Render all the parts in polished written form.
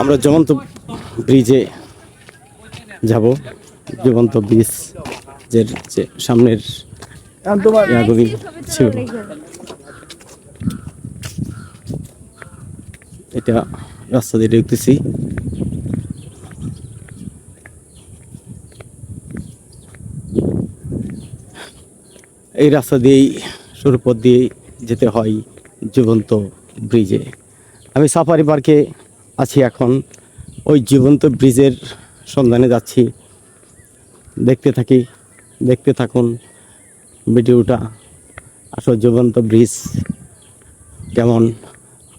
আমরা জীবন্ত ব্রিজে যাব। জীবন্ত ব্রিজ যে সামনের ইয়াগুলি ছিল, এটা রাস্তা দিয়ে দেখতেছি। এই রাস্তা দিয়েই সরুপথ দিয়ে যেতে হয় জীবন্ত ব্রিজে। আমি সাফারি পার্কে আছি এখন, ওই জীবন্ত ব্রিজের সন্ধানে যাচ্ছি। দেখতে থাকুন ভিডিওটা। আসলে জীবন্ত ব্রিজ কেমন,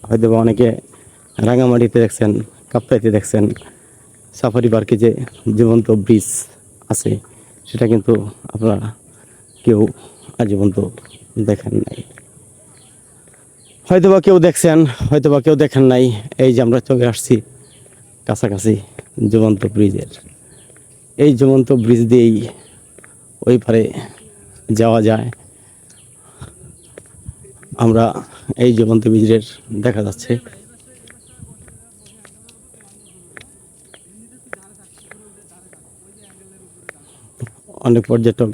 হয়তো বা অনেকে রাঙামাটিতে দেখছেন, কাপ্তাইতে দেখছেন। সাফারি পার্কে যে জীবন্ত ব্রিজ আছে সেটা কিন্তু আপনারা কেউ আজ পর্যন্ত দেখেন নাই। হয়তোবা কেউ দেখছেন, হয়তোবা কেউ দেখেন নাই। এই যে আমরা চলে আসছি কাছাকাছি জীবন্ত ব্রিজের। এই জীবন্ত ব্রিজ দিয়েই ওই পারে যাওয়া যায়। আমরা এই জীবন্ত ব্রিজের দেখা যাচ্ছে। অনেক পর্যটক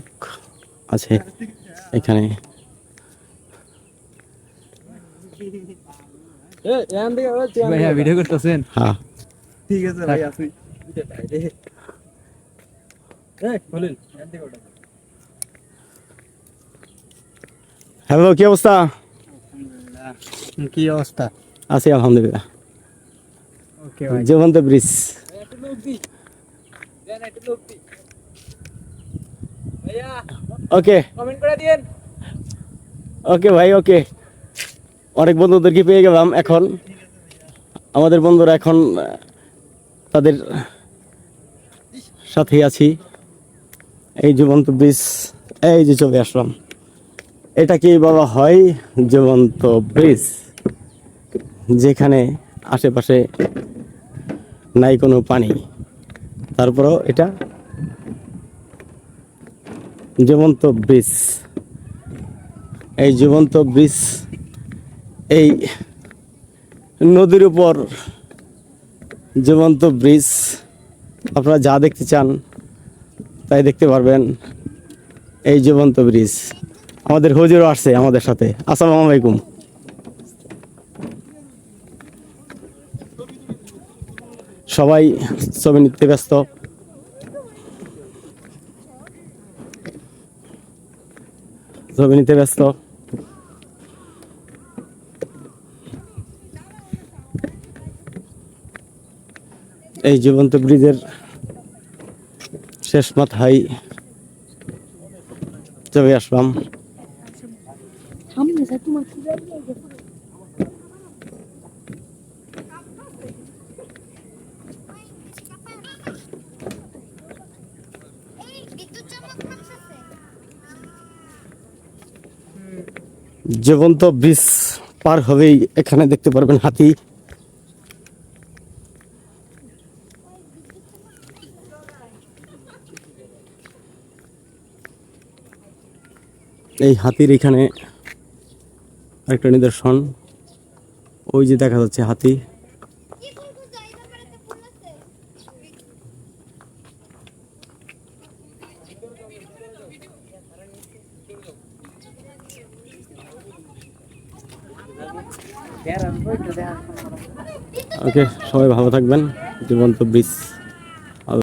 আছে এখানে। ভাইয়া ভিডিও করতেছেন? হ্যাঁ, ঠিক আছে ভাই, আসি। হ্যালো, কি অবস্থা? কি অবস্থা? আছি আলহামদুলিল্লাহ। ওকে ভাই। জীবন্ত ব্রিজ। ওকে, কমেন্ট করে দিয়েন। ওকে ভাই, ওকে। অনেক বন্ধুদেরকে পেয়ে গেলাম এখন। আমাদের বন্ধুরা এখন তাদের সাথেই আছি। এই জীবন্ত ব্রিজ, এই যে চলে আসলাম। এটাকেই বলা হয় জীবন্ত ব্রিজ, যেখানে আশেপাশে নাই কোনো পানি, তারপরেও এটা জীবন্ত ব্রিজ। এই জীবন্ত ব্রিজ এই নদীর উপর জীবন্ত ব্রিজ। আপনারা যা দেখতে চান তাই দেখতে পারবেন। এই জীবন্ত ব্রিজ। আমাদের হুজুরও আসছে আমাদের সাথে। আসসালামু আলাইকুম। সবাই ছবি নিতে ব্যস্ত। ছবি নিতে ব্যস্ত। এই জীবন্ত ব্রিজের শেষ মাথায় চলে আসলাম। জীবন্ত ব্রিজ পার হবেই এখানে দেখতে পারবেন হাতি। এই হাতির এখানে আরেকটা নিদর্শন, ওই যে দেখা যাচ্ছে হাতি। ওকে, সবাই ভালো থাকবেন। জীবন্ত ব্রিজ।